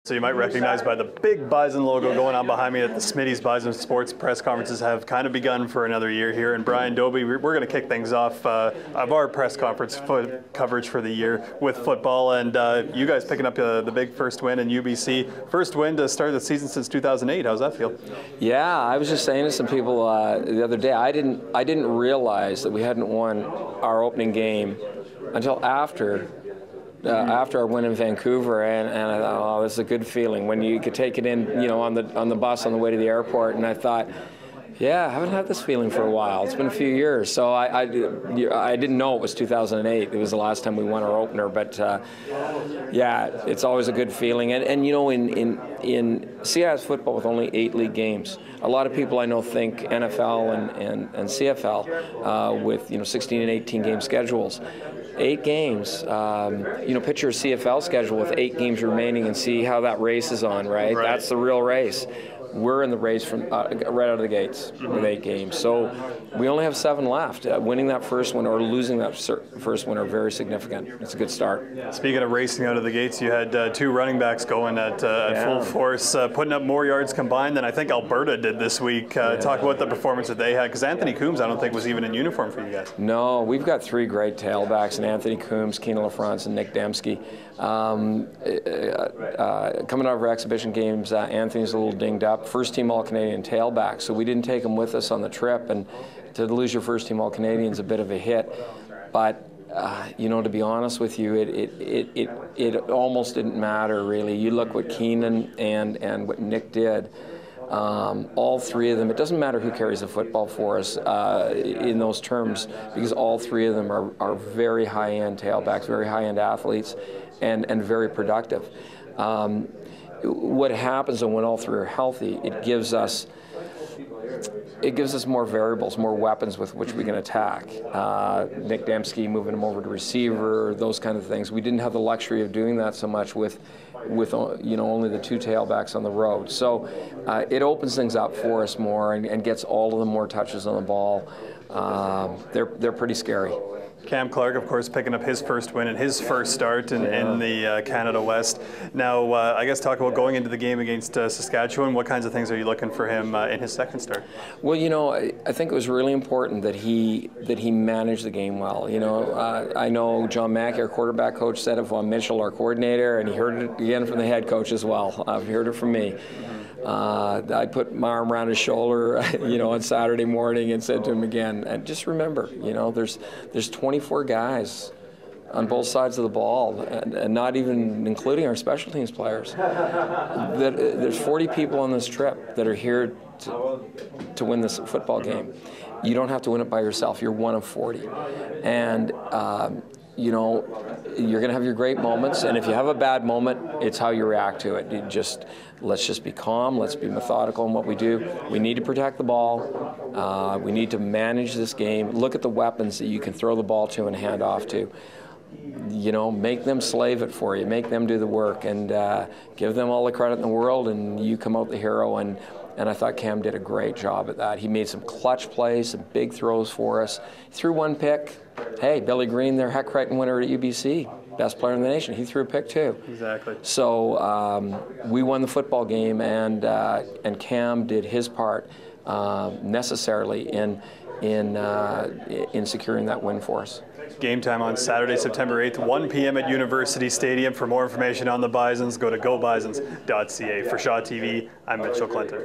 So you might recognize by the big Bison logo going on behind me that the Smitty's Bison Sports press conferences have kind of begun for another year here. And Brian, Dobie, we're going to kick things off of our press conference coverage for the year with football. And you guys picking up the big first win in UBC. First win to start the season since 2008. How's that feel? Yeah, I was just saying to some people the other day, I didn't realize that we hadn't won our opening game until after our win in Vancouver, and I thought, oh, this is a good feeling when you could take it in, on the bus on the way to the airport. And I thought, yeah, I haven't had this feeling for a while. It's been a few years. So I didn't know it was 2008. It was the last time we won our opener. But yeah, it's always a good feeling. And in CIS football with only 8 league games, a lot of people I know think NFL and CFL with 16 and 18 game schedules. 8 games, picture a CFL schedule with 8 games remaining and see how that race is on, right? That's the real race. We're in the race from right out of the gates with 8 games. So we only have 7 left. Winning that first one or losing that first one are very significant. It's a good start. Speaking of racing out of the gates, you had 2 running backs going at full force, putting up more yards combined than I think Alberta did this week. Talk about the performance that they had, because Anthony Coombs I don't think was even in uniform for you guys. No, we've got 3 great tailbacks, and Anthony Coombs, Keenan LaFrance, and Nick Dembski. Coming out of our exhibition games, Anthony's a little dinged up. First team All-Canadian tailback, so we didn't take him with us on the trip, and to lose your first team All-Canadian is a bit of a hit. But to be honest with you, it almost didn't matter really. You look what Keenan and what Nick did. All 3 of them, it doesn't matter who carries the football for us in those terms, because all 3 of them are very high-end tailbacks, very high-end athletes, and very productive. What happens when all 3 are healthy, it gives us more variables, more weapons with which we can attack. Nick Dembski, moving him over to receiver, those kind of things. We didn't have the luxury of doing that so much with only the 2 tailbacks on the road. So it opens things up for us more and gets all of them more touches on the ball. They're pretty scary. Cam Clark, of course, picking up his first win and his first start in the Canada West. Now, I guess talk about going into the game against Saskatchewan. What kinds of things are you looking for him in his second start? Well, I think it was really important that he managed the game well. I know John Mackey, our quarterback coach, said of Mitchell, our coordinator, and he heard it again from the head coach as well. I've heard it from me. I put my arm around his shoulder, on Saturday morning and said to him again, and just remember, there's 24 guys on both sides of the ball, and not even including our special teams players. There's 40 people on this trip that are here to win this football game. You don't have to win it by yourself. You're one of 40. And you're going to have your great moments, and if you have a bad moment, it's how you react to it. Let's just be calm, let's be methodical in what we do. We need to protect the ball. We need to manage this game. Look at the weapons that you can throw the ball to and hand off to. Make them slave it for you, make them do the work, and give them all the credit in the world, and you come out the hero. And I thought Cam did a great job at that. He made some clutch plays, some big throws for us. He threw 1 pick. Hey, Billy Green, their Heck Crichton winner at UBC, best player in the nation. He threw a pick too. Exactly. So we won the football game, and Cam did his part necessarily in securing that win for us. Game time on Saturday, September 8th, 1 p.m. at University Stadium. For more information on the Bisons, go to gobisons.ca. For Shaw TV, I'm Mitchell Clinton.